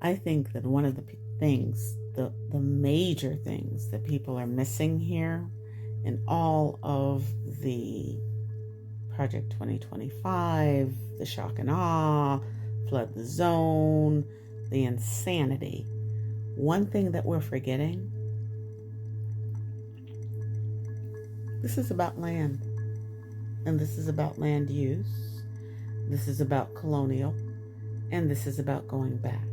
I think that one of the things, the major things that people are missing here in all of the Project 2025, the shock and awe, flood the zone, the insanity. One thing that we're forgetting, this is about land. And this is about land use. This is about colonial. And this is about going back.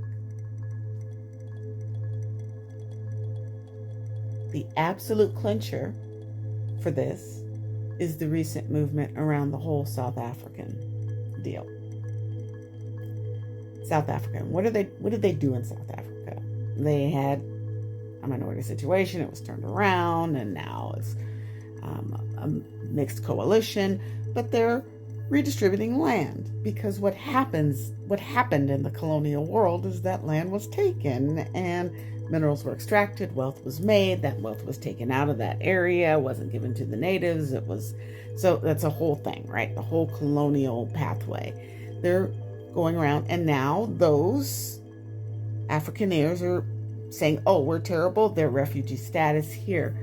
The absolute clincher for this is the recent movement around the whole South African deal. South African. What did they do in South Africa? They had a minority situation. It was turned around, and now it's a mixed coalition. But they're redistributing land, because what happened in the colonial world is that land was taken and minerals were extracted, wealth was made, that wealth was taken out of that area, wasn't given to the natives. So that's a whole thing, right? The whole colonial pathway. They're going around, and now those Afrikaners are saying, oh, we're terrible, they're refugee status here.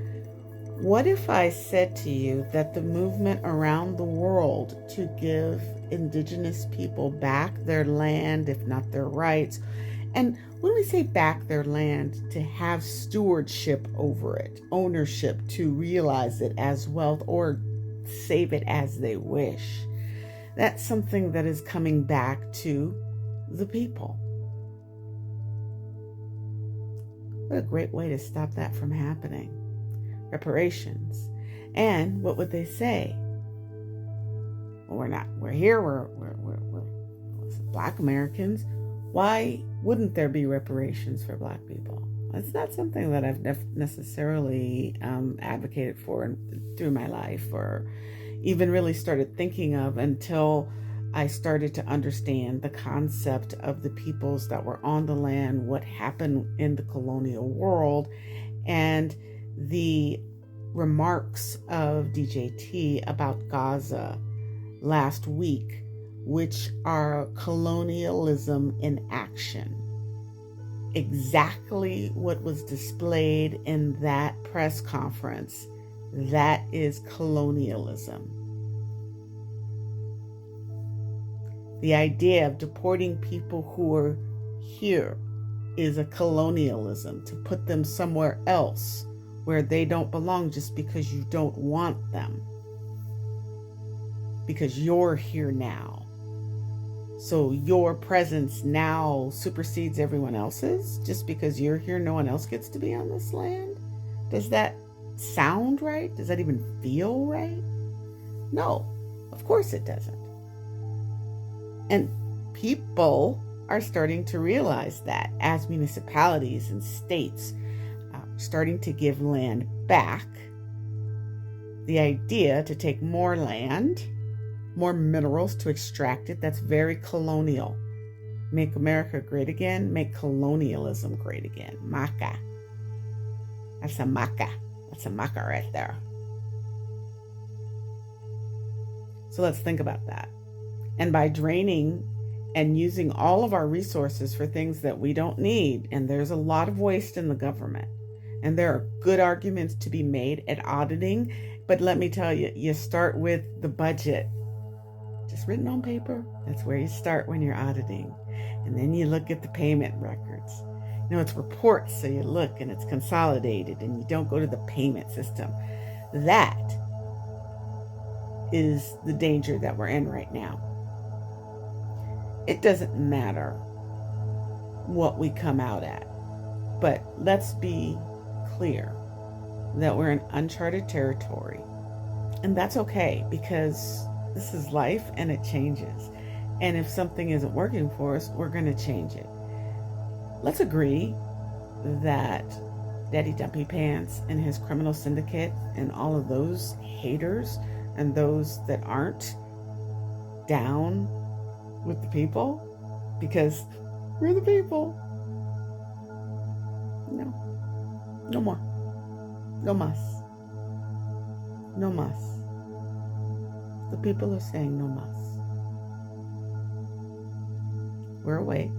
What if I said to you that the movement around the world to give indigenous people back their land, if not their rights, and when we say back their land, to have stewardship over it, ownership, to realize it as wealth or save it as they wish, that's something that is coming back to the people. What a great way to stop that from happening. Reparations. And what would they say? Well, we're here, we're Black Americans. Why wouldn't there be reparations for Black people? It's not something that I've necessarily advocated for through my life, or even really started thinking of until I started to understand the concept of the peoples that were on the land, what happened in the colonial world, and the remarks of DJT about Gaza last week, which are colonialism in action. Exactly what was displayed in that press conference, that is colonialism. The idea of deporting people who are here is a colonialism, to put them somewhere else where they don't belong just because you don't want them, because you're here now. So your presence now supersedes everyone else's just because you're here. No one else gets to be on this land. Does that sound right? Does that even feel right? No, of course it doesn't. And people are starting to realize that as municipalities and states starting to give land back, the idea to take more land, more minerals to extract it, that's very colonial. Make America great again, make colonialism great again. Maca. That's a maca. That's a maca right there. So let's think about that. And by draining and using all of our resources for things that we don't need, and there's a lot of waste in the government, and there are good arguments to be made at auditing, but let me tell you, you start with the budget. Just written on paper, that's where you start when you're auditing. And then you look at the payment records. You know, it's reports, so you look and it's consolidated and you don't go to the payment system. That is the danger that we're in right now. It doesn't matter what we come out at, but let's be clear that we're in uncharted territory. And that's okay, because this is life and it changes. And if something isn't working for us, we're going to change it. Let's agree that Daddy Dumpy Pants and his criminal syndicate and all of those haters and those that aren't down with the people, because we're the people. No more. No mas. No mas. The people are saying no mas. We're awake.